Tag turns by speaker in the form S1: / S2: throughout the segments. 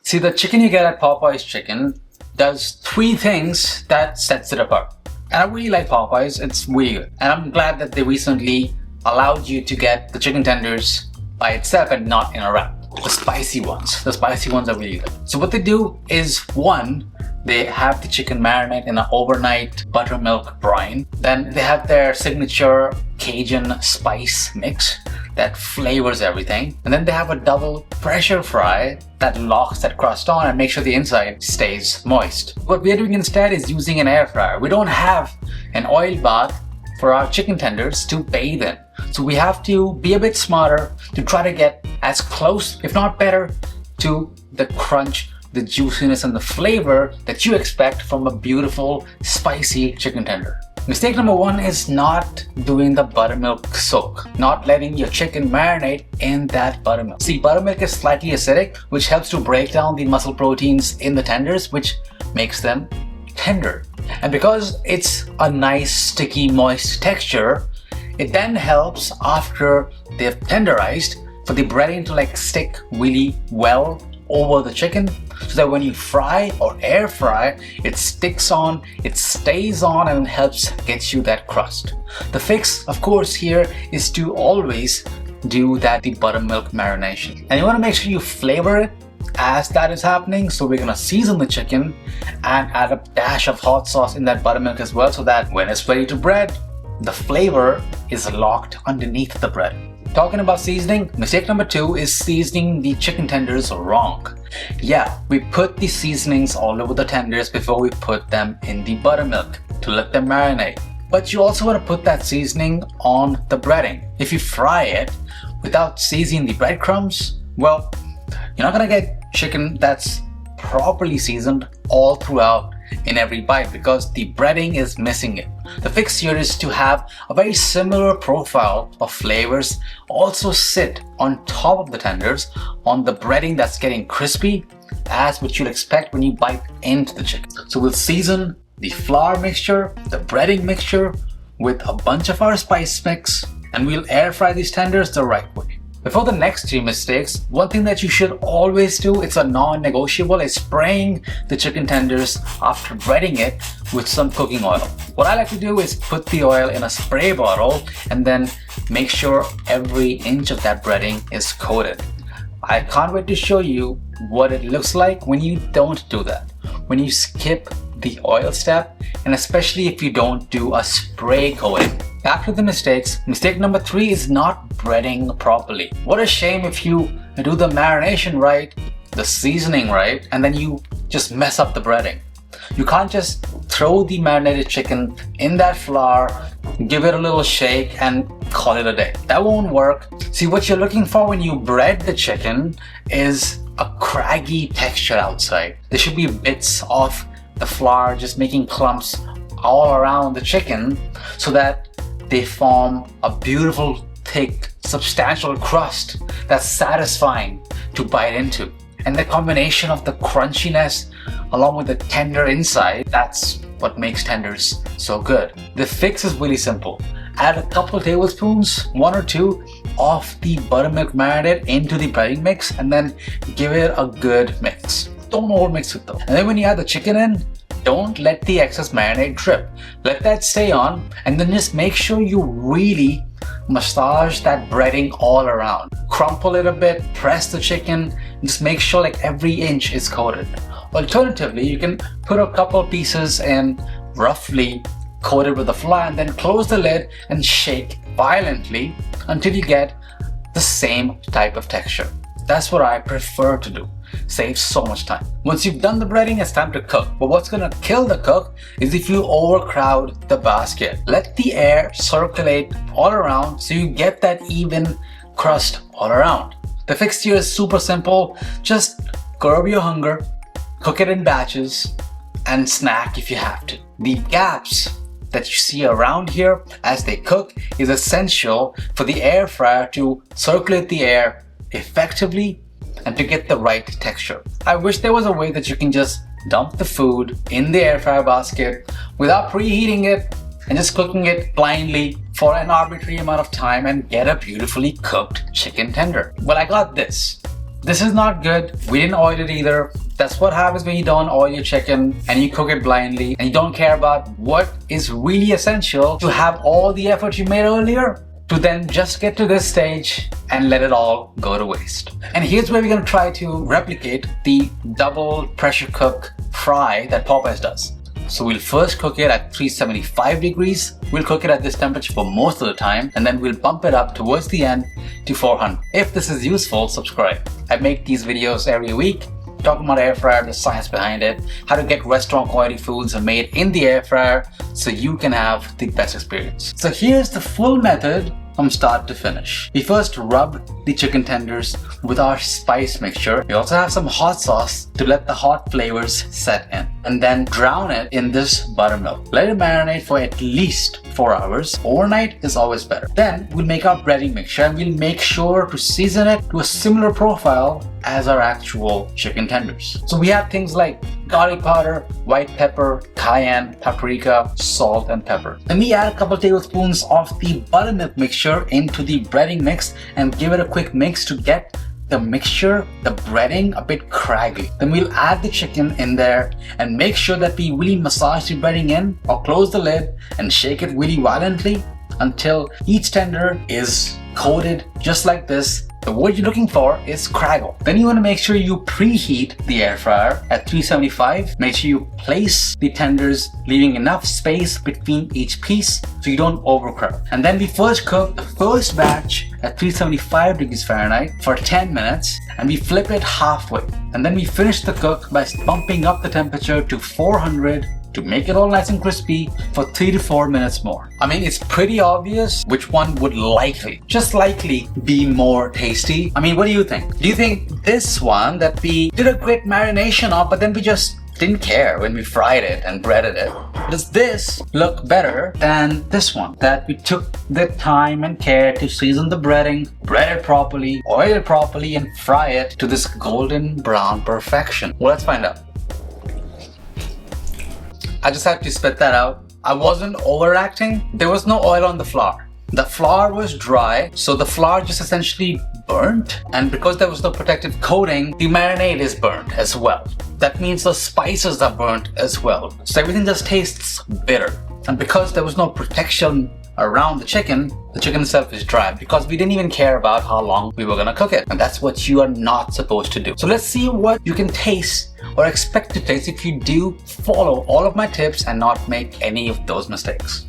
S1: See, the chicken you get at Popeye's Chicken does 3 things that sets it apart. And I really like Popeyes, it's really good. And I'm glad that they recently allowed you to get the chicken tenders by itself and not in a wrap. The spicy ones are really good. So what they do is, one, they have the chicken marinate in an overnight buttermilk brine. Then they have their signature Cajun spice mix that flavors everything. And then they have a double pressure fry that locks that crust on and makes sure the inside stays moist. What we're doing instead is using an air fryer. We don't have an oil bath for our chicken tenders to bathe in. So we have to be a bit smarter to try to get as close, if not better, to the crunch, the juiciness and the flavor that you expect from a beautiful, spicy chicken tender. Mistake number 1 is not doing the buttermilk soak, not letting your chicken marinate in that buttermilk. See, buttermilk is slightly acidic, which helps to break down the muscle proteins in the tenders, which makes them tender. And because it's a nice, sticky, moist texture, it then helps after they've tenderized for the breading to stick really well over the chicken, so that when you fry or air fry, it sticks on, it stays on, and helps get you that crust. The fix, of course, here is to always do the buttermilk marination. And you want to make sure you flavor it as that is happening. So we're going to season the chicken and add a dash of hot sauce in that buttermilk as well, so that when it's ready to bread, the flavor is locked underneath the bread. Talking about seasoning, mistake number 2 is seasoning the chicken tenders wrong. Yeah, we put the seasonings all over the tenders before we put them in the buttermilk to let them marinate. But you also want to put that seasoning on the breading. If you fry it without seasoning the breadcrumbs, well, you're not going to get chicken that's properly seasoned all throughout in every bite, because the breading is missing it. The fix here is to have a very similar profile of flavors also sit on top of the tenders on the breading that's getting crispy, as what you'll expect when you bite into the chicken. So we'll season the flour mixture, the breading mixture with a bunch of our spice mix, and we'll air fry these tenders the right way. Before the next 3 mistakes, one thing that you should always do, it's a non-negotiable, is spraying the chicken tenders after breading it with some cooking oil. What I like to do is put the oil in a spray bottle and then make sure every inch of that breading is coated. I can't wait to show you what it looks like when you don't do that, when you skip the oil step, and especially if you don't do a spray coating. Back to the mistakes. Mistake number 3 is not breading properly. What a shame if you do the marination right, the seasoning right, and then you just mess up the breading. You can't just throw the marinated chicken in that flour, give it a little shake, and call it a day. That won't work. See, what you're looking for when you bread the chicken is a craggy texture outside. There should be bits of the flour just making clumps all around the chicken, so that they form a beautiful, thick, substantial crust that's satisfying to bite into. And the combination of the crunchiness along with the tender inside, that's what makes tenders so good. The fix is really simple. Add a couple of tablespoons, 1 or 2, of the buttermilk marinade into the breading mix, and then give it a good mix. Don't overmix it though. And then when you add the chicken in, don't let the excess marinade drip. Let that stay on, and then just make sure you really massage that breading all around. Crumple it a bit, press the chicken, and just make sure every inch is coated. Alternatively, you can put a couple pieces in roughly coated with the flour, and then close the lid and shake violently until you get the same type of texture. That's what I prefer to do. Saves so much time. Once you've done the breading, it's time to cook. But what's gonna kill the cook is if you overcrowd the basket. Let the air circulate all around so you get that even crust all around. The fix here is super simple. Just curb your hunger, cook it in batches, and snack if you have to. The gaps that you see around here as they cook is essential for the air fryer to circulate the air effectively and to get the right texture. I wish there was a way that you can just dump the food in the air fryer basket without preheating it and just cooking it blindly for an arbitrary amount of time and get a beautifully cooked chicken tender. Well, I got this. This is not good. We didn't oil it either. That's what happens when you don't oil your chicken and you cook it blindly and you don't care about what is really essential to have all the effort you made earlier to then just get to this stage and let it all go to waste. And here's where we're going to try to replicate the double pressure cook fry that Popeyes does. So we'll first cook it at 375 degrees. We'll cook it at this temperature for most of the time, and then we'll bump it up towards the end to 400. If this is useful, subscribe. I make these videos every week, talking about air fryer, the science behind it, how to get restaurant quality foods made in the air fryer so you can have the best experience. So here's the full method from start to finish. We first rub the chicken tenders with our spice mixture. We also have some hot sauce to let the hot flavors set in. And then drown it in this buttermilk. Let it marinate for at least 4 hours. Overnight is always better. Then we'll make our breading mixture and we'll make sure to season it to a similar profile as our actual chicken tenders. So we have things like garlic powder, white pepper, cayenne, paprika, salt, and pepper. Then we add a couple tablespoons of the buttermilk mixture into the breading mix and give it a quick mix to get the mixture, the breading, a bit craggy. Then we'll add the chicken in there and make sure that we really massage the breading in, or close the lid and shake it really violently until each tender is coated just like this. The word you're looking for is craggle. Then you want to make sure you preheat the air fryer at 375. Make sure you place the tenders, leaving enough space between each piece so you don't overcrowd. And then we first cook the first batch at 375 degrees Fahrenheit for 10 minutes, and we flip it halfway. And then we finish the cook by bumping up the temperature to 400 to make it all nice and crispy for 3 to 4 minutes more. I mean, it's pretty obvious which one would just likely be more tasty. I mean, what do you think? Do you think this one that we did a great marination of, but then we just didn't care when we fried it and breaded it? Does this look better than this one that we took the time and care to season the breading, bread it properly, oil it properly, and fry it to this golden brown perfection? Well, let's find out. I just had to spit that out. I wasn't overacting. There was no oil on the flour. The flour was dry, so the flour just essentially burnt. And because there was no protective coating, the marinade is burnt as well. That means the spices are burnt as well. So everything just tastes bitter. And because there was no protection around the chicken itself is dry because we didn't even care about how long we were gonna cook it. And that's what you are not supposed to do. So let's see what you can taste or expect to taste if you do follow all of my tips and not make any of those mistakes.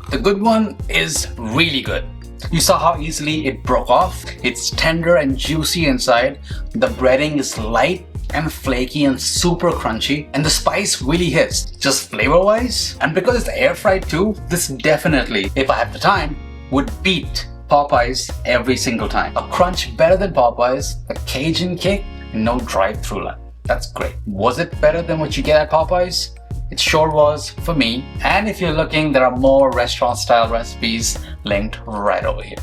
S1: The good one is really good. You saw how easily it broke off. It's tender and juicy inside. The breading is light and flaky and super crunchy, and the spice really hits, just flavor wise. And because it's air fried too, this definitely, if I have the time, would beat Popeyes every single time. A crunch better than Popeyes, a Cajun kick, and no drive-thru line. That's great. Was it better than what you get at Popeyes? It sure was for me. And if you're looking, there are more restaurant style recipes linked right over here.